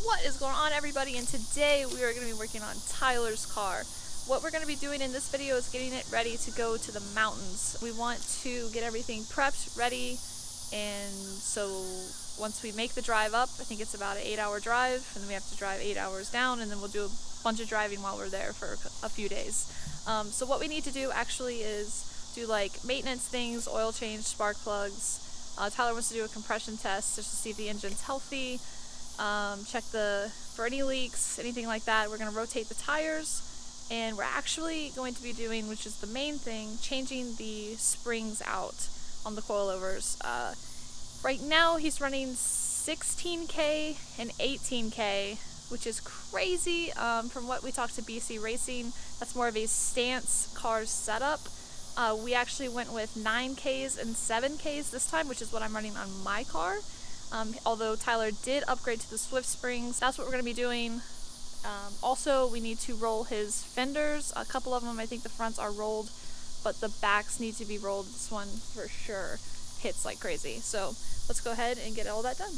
What is going on, everybody? And today we are going to be working on Tyler's car. What we're going to be doing in this video is getting it ready to go to the mountains. We want to get everything prepped, ready, and so once we make the drive up, I think it's about an 8-hour drive, and then we have to drive 8 hours down, and then we'll do a bunch of driving while we're there for a few days. So what we need to do actually is do like maintenance things, oil change, spark plugs. Tyler wants to do a compression test just to see if the engine's healthy. Check for any leaks, anything like that. We're going to rotate the tires, and we're actually going to be doing, which is the main thing, changing the springs out on the coilovers. Right now he's running 16K and 18K, which is crazy. From what we talked to BC Racing, that's more of a stance car setup. We actually went with 9Ks and 7Ks this time, which is what I'm running on my car. Although Tyler did upgrade to the Swift springs. That's what we're going to be doing. Also, we need to roll his fenders. A couple of them, I think the fronts are rolled, but the backs need to be rolled. This one for sure hits like crazy. So let's go ahead and get all that done.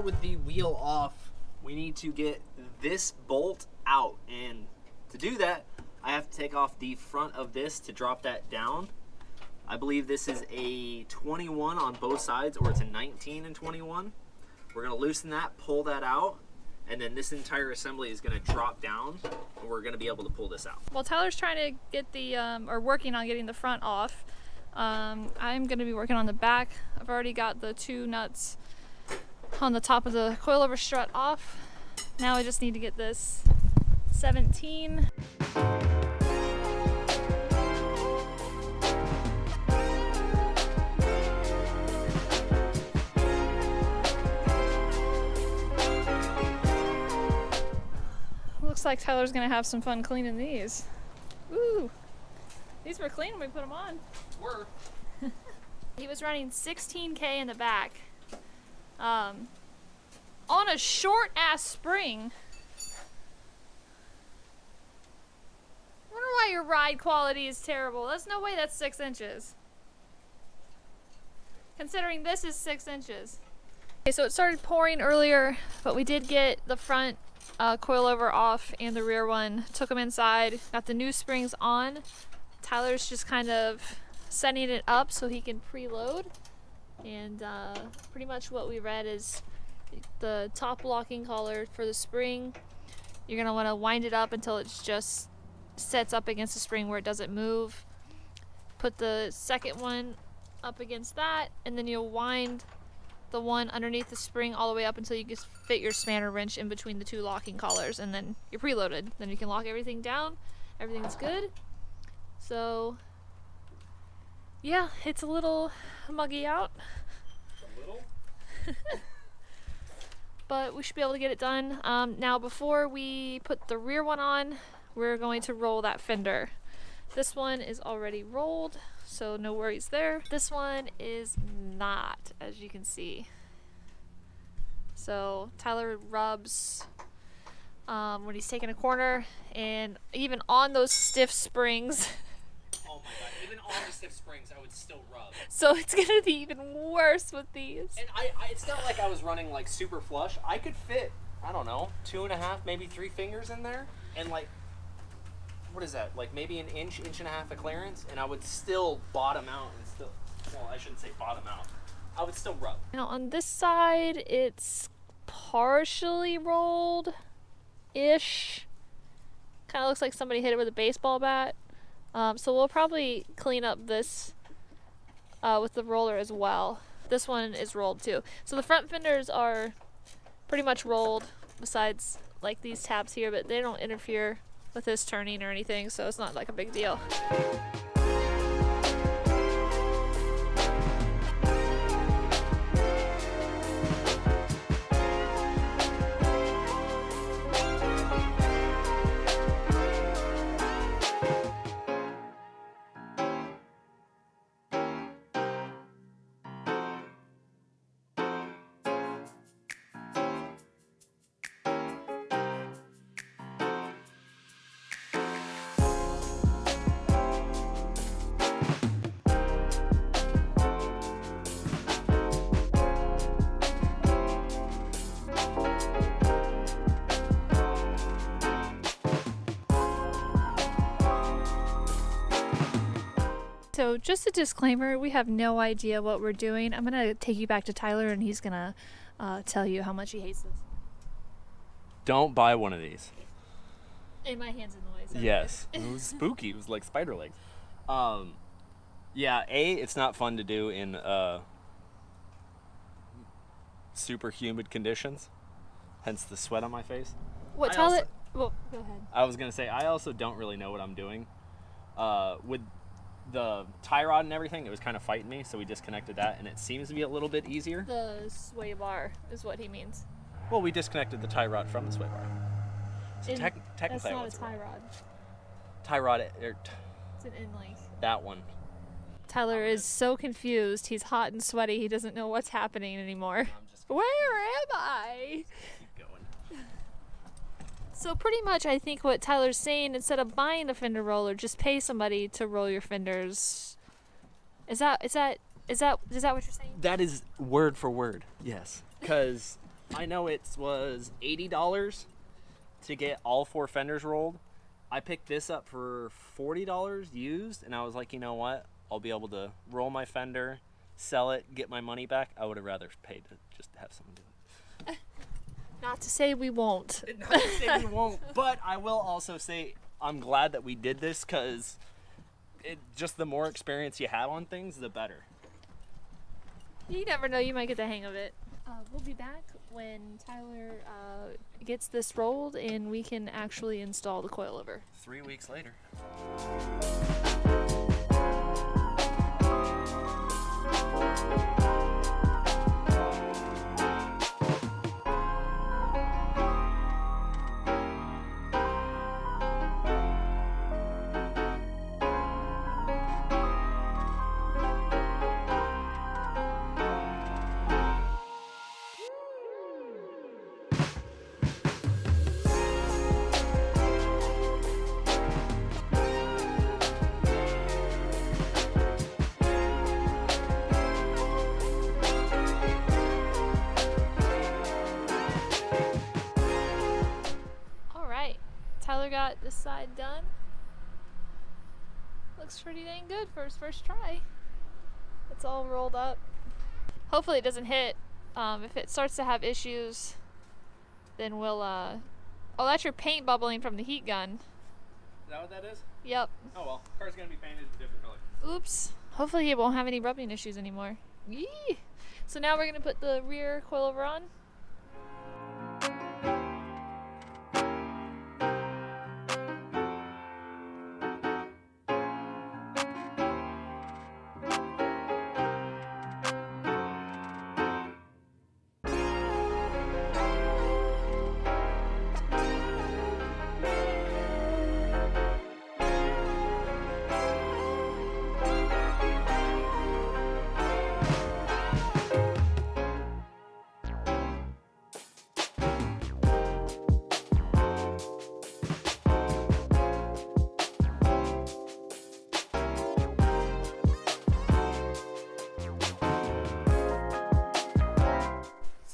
With the wheel off, we need to get this bolt out, and to do that I have to take off the front of this to drop that down. I believe this is a 21 on both sides, or it's a 19 and 21. We're going to loosen that, pull that out, and then this entire assembly is going to drop down, and we're going to be able to pull this out. While Tyler's trying to get the or working on getting the front off, I'm going to be working on the back. I've already got the 2 nuts on the top of the coilover strut off. Now I just need to get this 17. Looks like Tyler's gonna have some fun cleaning these. Ooh, these were clean when we put them on. Were. He was running 16K in the back. On a short ass spring. I wonder why your ride quality is terrible. There's no way that's 6 inches. Considering this is 6 inches. Okay, so it started pouring earlier, but we did get the front coilover off and the rear one. Took them inside, got the new springs on. Tyler's just kind of setting it up so he can preload. And pretty much what we read is the top locking collar for the spring, you're going to want to wind it up until it just sets up against the spring where it doesn't move. Put the second one up against that, and then you'll wind the one underneath the spring all the way up until you can fit your spanner wrench in between the 2 locking collars, and then you're preloaded. Then you can lock everything down. Everything's good. So yeah, it's a little muggy out. A little? But we should be able to get it done. Now before we put the rear one on, we're going to roll that fender. This one is already rolled, so no worries there. This one is not, as you can see. So Tyler rubs when he's taking a corner, and even on those stiff springs, Oh my god, even on the stiff springs I would still rub. so it's gonna be even worse with these. And it's not like I was running like super flush. I could fit, I don't know, 2.5, maybe 3 fingers in there, and like, what is that? Like maybe an inch and a half of clearance, and I would still bottom out and still, well, I shouldn't say bottom out. I would still rub. Now on this side, it's partially rolled-ish. Kind of looks like somebody hit it with a baseball bat. So we'll probably clean up this with the roller as well. This one is rolled too. So the front fenders are pretty much rolled, besides like these tabs here, but they don't interfere with this turning or anything, so it's not like a big deal. So just a disclaimer, we have no idea what we're doing. I'm gonna take you back to Tyler and he's gonna tell you how much he hates this. Don't buy one of these. And my hand's in the way. So Yes. It was spooky. It was like spider legs. Yeah, it's not fun to do in super humid conditions. Hence the sweat on my face. What, I Tyler? also- Well, go ahead. I was going to say, I also don't really know what I'm doing. With the tie rod and everything, it was kind of fighting me, so we disconnected that, and it seems to be a little bit easier. The sway bar is what he means. Well, we disconnected the tie rod from the sway bar. So And technically, that's not a what's tie rod. tie rod, It's an in-link. that one. Tyler is so confused. He's hot and sweaty. He doesn't know what's happening anymore. Where am I? Keep going. So pretty much I think what Tyler's saying, instead of buying a fender roller, just pay somebody to roll your fenders. Is that what you're saying? That is word for word, yes. Because I know it was $80 to get all 4 fenders rolled. I picked this up for $40 used, and I was like, you know what? I'll be able to roll my fender, sell it, get my money back. I would have rather paid to just have someone do it. Not to say we won't. Not to say we won't, but I will also say I'm glad that we did this, because just the more experience you have on things, the better. You never know, you might get the hang of it. We'll be back when Tyler gets this rolled and we can actually install the coilover. 3 weeks later. Tyler got this side done. Looks pretty dang good for his first try. It's all rolled up. Hopefully it doesn't hit. If it starts to have issues, then we'll oh, that's your paint bubbling from the heat gun. Is that what that is? Yep. Oh well, car's gonna be painted a different color. Oops. Hopefully it won't have any rubbing issues anymore. Yee! So now we're gonna put the rear coilover on.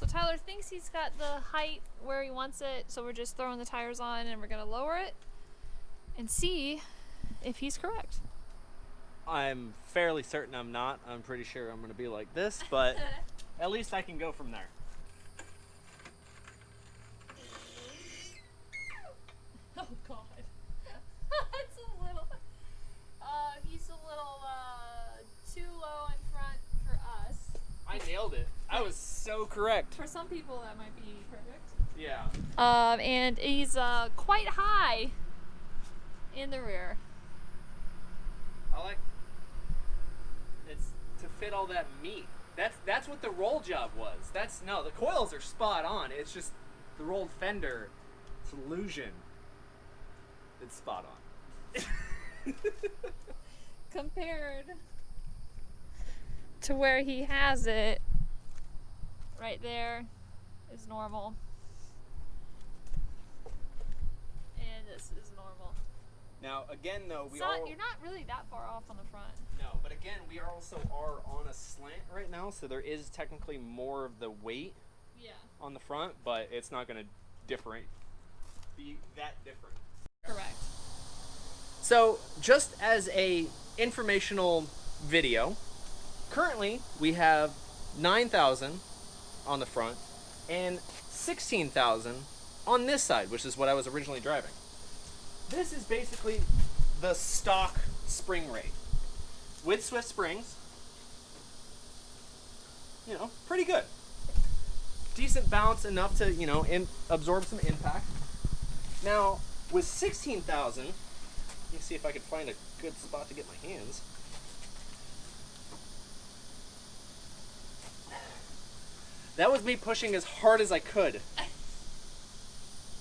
Tyler thinks he's got the height where he wants it, so we're just throwing the tires on and we're gonna lower it and see if he's correct. I'm fairly certain I'm not. I'm pretty sure I'm gonna be like this, but at least I can go from there. Oh God. That's a little. so correct. For some people, that might be perfect. Yeah. And he's quite high in the rear. I like it's to fit all that meat. That's what the roll job was. The coils are spot on. It's just the rolled fender solution. It's spot on. Compared to where he has it, right there is normal. And this is normal. Now again though, You're not really that far off on the front. No, but again, we also are on a slant right now, so there is technically more of the weight on the front, but it's not going to be that different. Correct. So, just as a informational video, currently we have 9,000 on the front and 16,000 on this side, which is what I was originally driving. This is basically the stock spring rate. With Swift springs, pretty good. Decent bounce enough to, absorb some impact. Now, with 16,000, let me see if I can find a good spot to get my hands. That was me pushing as hard as I could.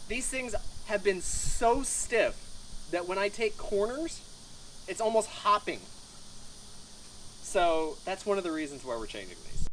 These things have been so stiff that when I take corners, it's almost hopping. So that's one of the reasons why we're changing these.